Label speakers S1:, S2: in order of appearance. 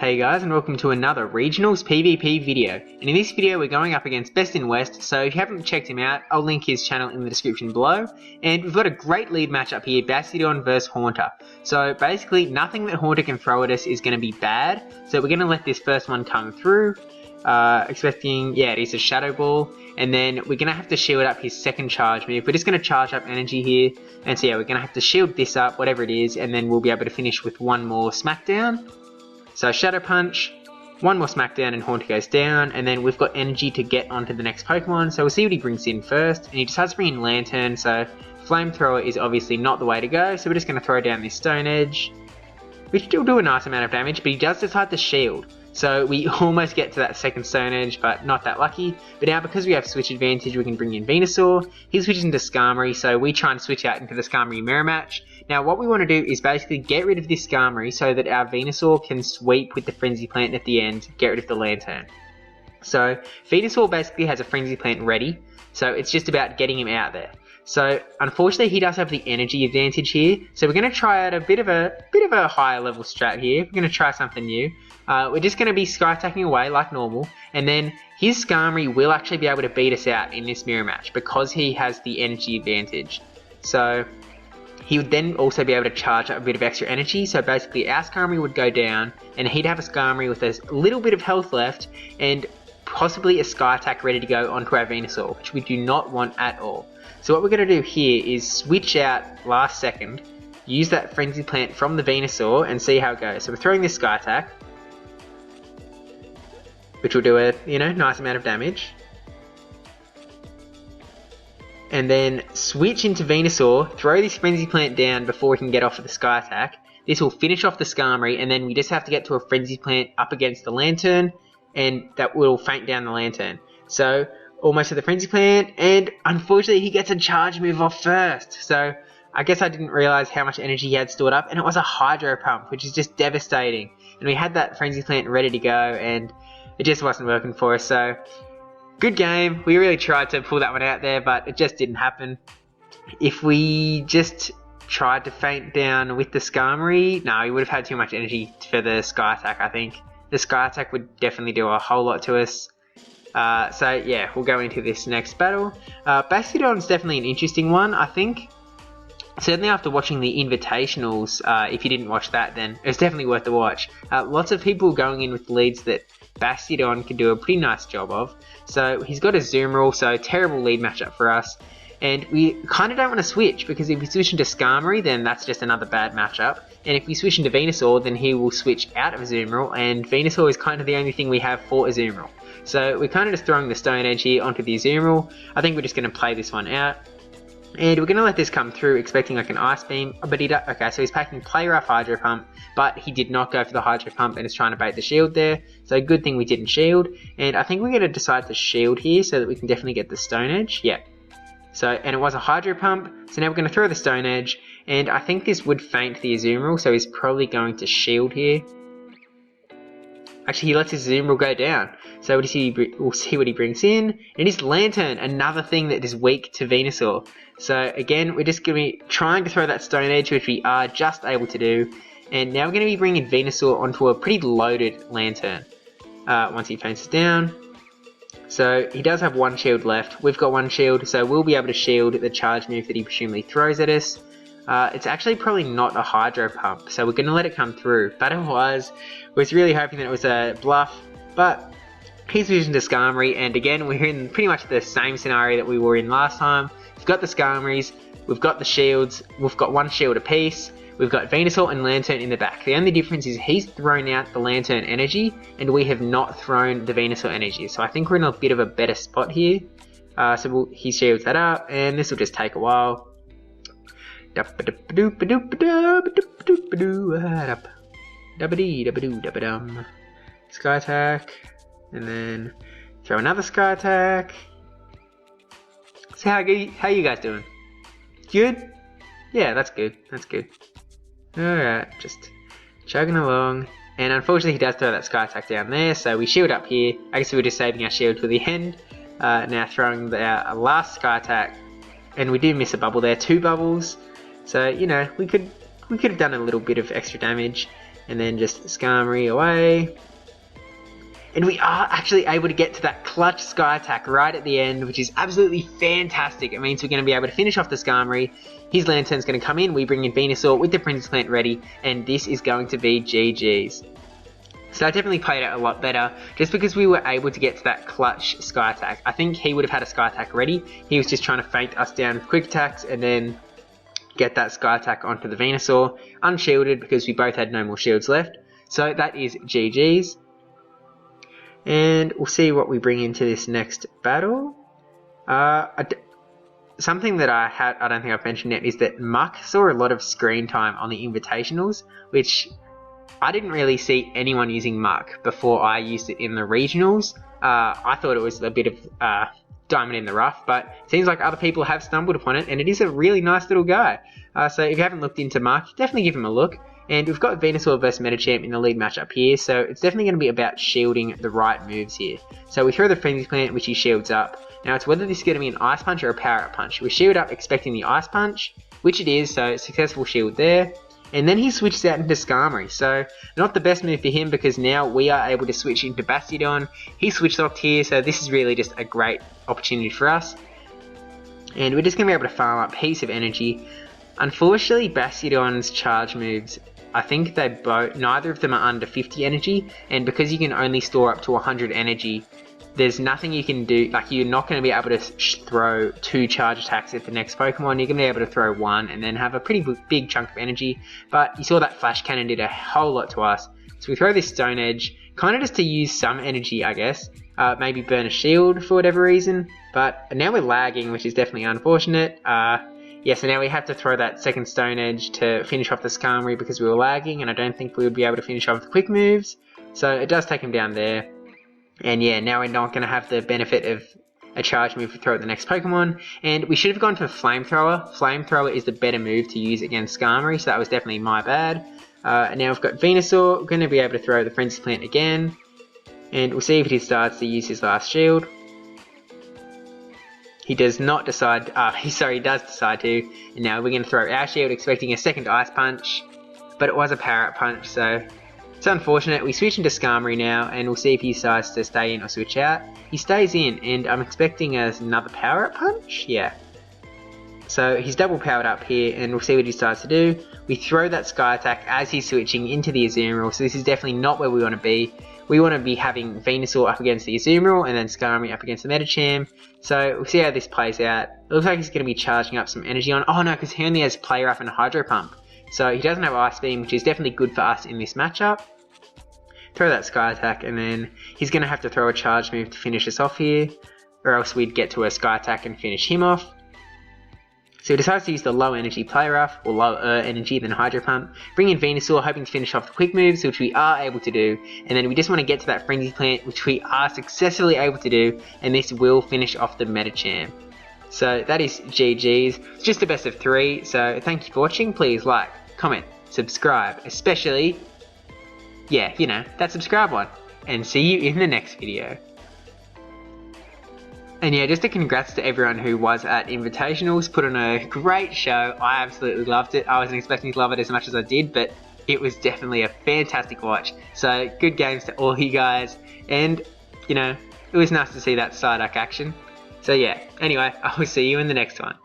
S1: Hey guys, and welcome to another Regionals PvP video. And in this video we're going up against Bestinwest, so if you haven't checked him out, I'll link his channel in the description below. And we've got a great lead matchup here, Bastion vs Haunter. So basically nothing that Haunter can throw at us is going to be bad, so we're going to let this first one come through. Expecting, yeah, it is a Shadow Ball, and then we're going to have to shield up his second charge move. We're just going to charge up energy here, and so yeah, we're going to have to shield this up, whatever it is, and then we'll be able to finish with one more Smackdown. So Shadow Punch, one more Smackdown and Haunter goes down, and then we've got energy to get onto the next Pokemon, so we'll see what he brings in first, and he decides to bring in Lantern, so Flamethrower is obviously not the way to go, so we're just going to throw down this Stone Edge. We still do a nice amount of damage, but he does decide to shield, so we almost get to that second Stone Edge, but not that lucky. But now because we have switch advantage, we can bring in Venusaur. He switches into Skarmory, so we try and switch out into the Skarmory Mirror Match. Now what we want to do is basically get rid of this Skarmory so that our Venusaur can sweep with the Frenzy Plant at the end, get rid of the Lantern. So Venusaur basically has a Frenzy Plant ready, so it's just about getting him out there. So unfortunately he does have the energy advantage here, so we're going to try out a bit of a higher level strat here. We're going to try something new. We're just going to be Sky Attacking away like normal, and then his Skarmory will actually be able to beat us out in this mirror match because he has the energy advantage. So he would then also be able to charge up a bit of extra energy, so basically our Skarmory would go down, and he'd have a Skarmory with a little bit of health left, and possibly a Sky Attack ready to go onto our Venusaur, which we do not want at all. So what we're going to do here is switch out last second, use that Frenzy Plant from the Venusaur, and see how it goes. So we're throwing this Sky Attack, which will do a nice amount of damage. And then switch into Venusaur, throw this Frenzy Plant down before we can get off with the Sky Attack. This will finish off the Skarmory, and then we just have to get to a Frenzy Plant up against the Lantern, and that will faint down the Lantern. So almost to the Frenzy Plant, and unfortunately he gets a charge move off first. So I guess I didn't realise how much energy he had stored up, and it was a Hydro Pump, which is just devastating. And we had that Frenzy Plant ready to go, and it just wasn't working for us. So good game. We really tried to pull that one out there, but it just didn't happen. If we just tried to faint down with the Skarmory, no, we would have had too much energy for the Sky Attack, I think. The Sky Attack would definitely do a whole lot to us. So yeah, we'll go into this next battle. Bastion's definitely an interesting one, I think. Certainly after watching the Invitationals, if you didn't watch that, then it's definitely worth the watch. Lots of people going in with leads that Bastion can do a pretty nice job of. So he's got a Zoom Rule, so terrible lead matchup for us. And we kind of don't want to switch, because if we switch into Skarmory, then that's just another bad matchup. And if we switch into Venusaur, then he will switch out of Zoom Rule, and Venusaur is kind of the only thing we have for a Zoom Rule. So we're kind of just throwing the Stone Edge here onto the Zoom Rule. I think we're just going to play this one out. And we're going to let this come through, expecting like an Ice Beam, but okay, so he's packing Play Rough Hydro Pump, but he did not go for the Hydro Pump and is trying to bait the shield there, so good thing we didn't shield. And I think we're going to decide to shield here so that we can definitely get the Stone Edge, yeah. So, and it was a Hydro Pump, so now we're going to throw the Stone Edge, and I think this would faint the Azumarill, so he's probably going to shield here. Actually, he lets his Azumarill go down, so we'll see what he brings in. And his Lantern, another thing that is weak to Venusaur. So again, we're just going to be trying to throw that Stone Edge, which we are just able to do. And now we're going to be bringing Venusaur onto a pretty loaded Lantern once he faints down. So he does have one shield left. We've got one shield, so we'll be able to shield the charge move that he presumably throws at us. It's actually probably not a Hydro Pump, so we're going to let it come through. But it was really hoping that it was a bluff, but he's switching to Skarmory, and again we're in pretty much the same scenario that we were in last time. We've got the Skarmories, we've got the shields, we've got one shield apiece, we've got Venusaur and Lantern in the back. The only difference is he's thrown out the Lantern energy, and we have not thrown the Venusaur energy, so I think we're in a bit of a better spot here. So he shields that up, and this will just take a while. Sky Attack, and then throw another Sky Attack. So how you guys doing? Good? Yeah, that's good. That's good. Alright, just chugging along. And unfortunately he does throw that Sky Attack down there, so we shield up here. I guess we were just saving our shield to the end. Now throwing our last Sky Attack. And we do miss a bubble there, 2 bubbles. So, we could have done a little bit of extra damage. and then just Skarmory away. And we are actually able to get to that clutch Sky Attack right at the end, which is absolutely fantastic. It means we're going to be able to finish off the Skarmory. His Lantern's going to come in, we bring in Venusaur with the Frenzy Plant ready, and this is going to be GG's. So I definitely played it a lot better, just because we were able to get to that clutch Sky Attack. I think he would have had a Sky Attack ready. He was just trying to feint us down with Quick Attacks, and then get that Sky Attack onto the Venusaur, unshielded because we both had no more shields left. So that is GG's. And we'll see what we bring into this next battle. Something that I don't think I've mentioned yet is that Muck saw a lot of screen time on the Invitationals, which I didn't really see anyone using Muck before I used it in the regionals. I thought it was a bit of diamond in the rough, but it seems like other people have stumbled upon it, and it is a really nice little guy. So if you haven't looked into Muck, definitely give him a look. And we've got Venusaur versus Medicham in the lead matchup here, so it's definitely going to be about shielding the right moves here. So we throw the Frenzy Plant, which he shields up. Now it's whether this is going to be an Ice Punch or a Power Up Punch. We shield up expecting the Ice Punch, which it is, so successful shield there. And then he switches out into Skarmory, so not the best move for him because now we are able to switch into Bastiodon. He switch locked here, so this is really just a great opportunity for us. And we're just going to be able to farm up heaps of energy. Unfortunately, Bastiodon's charge moves, I think neither of them are under 50 energy, and because you can only store up to 100 energy, there's nothing you can do. Like, you're not going to be able to throw 2 charge attacks at the next Pokemon. You're going to be able to throw 1 and then have a pretty big chunk of energy. But you saw that Flash Cannon did a whole lot to us. So we throw this Stone Edge, kind of just to use some energy, I guess. Maybe burn a shield for whatever reason. But now we're lagging, which is definitely unfortunate. Yeah, so now we have to throw that second Stone Edge to finish off the Skarmory because we were lagging, and I don't think we would be able to finish off the quick moves. So it does take him down there. And yeah, now we're not going to have the benefit of a charge move to throw at the next Pokemon. And we should have gone for Flamethrower. Flamethrower is the better move to use against Skarmory, so that was definitely my bad. And now we've got Venusaur. We're going to be able to throw the Frenzy Plant again. And we'll see if he starts to use his last shield. He does not decide, he does decide to, and now we're going to throw our shield expecting a second Ice Punch, but it was a Power Up Punch, so it's unfortunate. We switch into Skarmory now, and we'll see if he decides to stay in or switch out. He stays in, and I'm expecting another Power Up Punch, yeah. So he's double powered up here, and we'll see what he decides to do. We throw that Sky Attack as he's switching into the Azumarill, so this is definitely not where we want to be. We want to be having Venusaur up against the Azumarill and then Skarmory up against the Medicham. So we'll see how this plays out. It looks like he's going to be charging up some energy on. Oh no, because he only has Play Rough and Hydro Pump. So he doesn't have Ice Beam, which is definitely good for us in this matchup. Throw that Sky Attack, and then he's going to have to throw a charge move to finish us off here, or else we'd get to a Sky Attack and finish him off. So he decides to use the low energy Play Rough, or lower energy than Hydro Pump, bring in Venusaur, hoping to finish off the quick moves, which we are able to do, and then we just want to get to that Frenzy Plant, which we are successfully able to do, and this will finish off the Medicham. So that is GG's. It's just a best of 3, so thank you for watching. Please like, comment, subscribe, especially, yeah, you know, that subscribe one, and see you in the next video. And yeah, just a congrats to everyone who was at Invitationals, put on a great show. I absolutely loved it. I wasn't expecting to love it as much as I did, but it was definitely a fantastic watch. So good games to all you guys, and you know, it was nice to see that Psyduck action. So yeah, anyway, I will see you in the next one.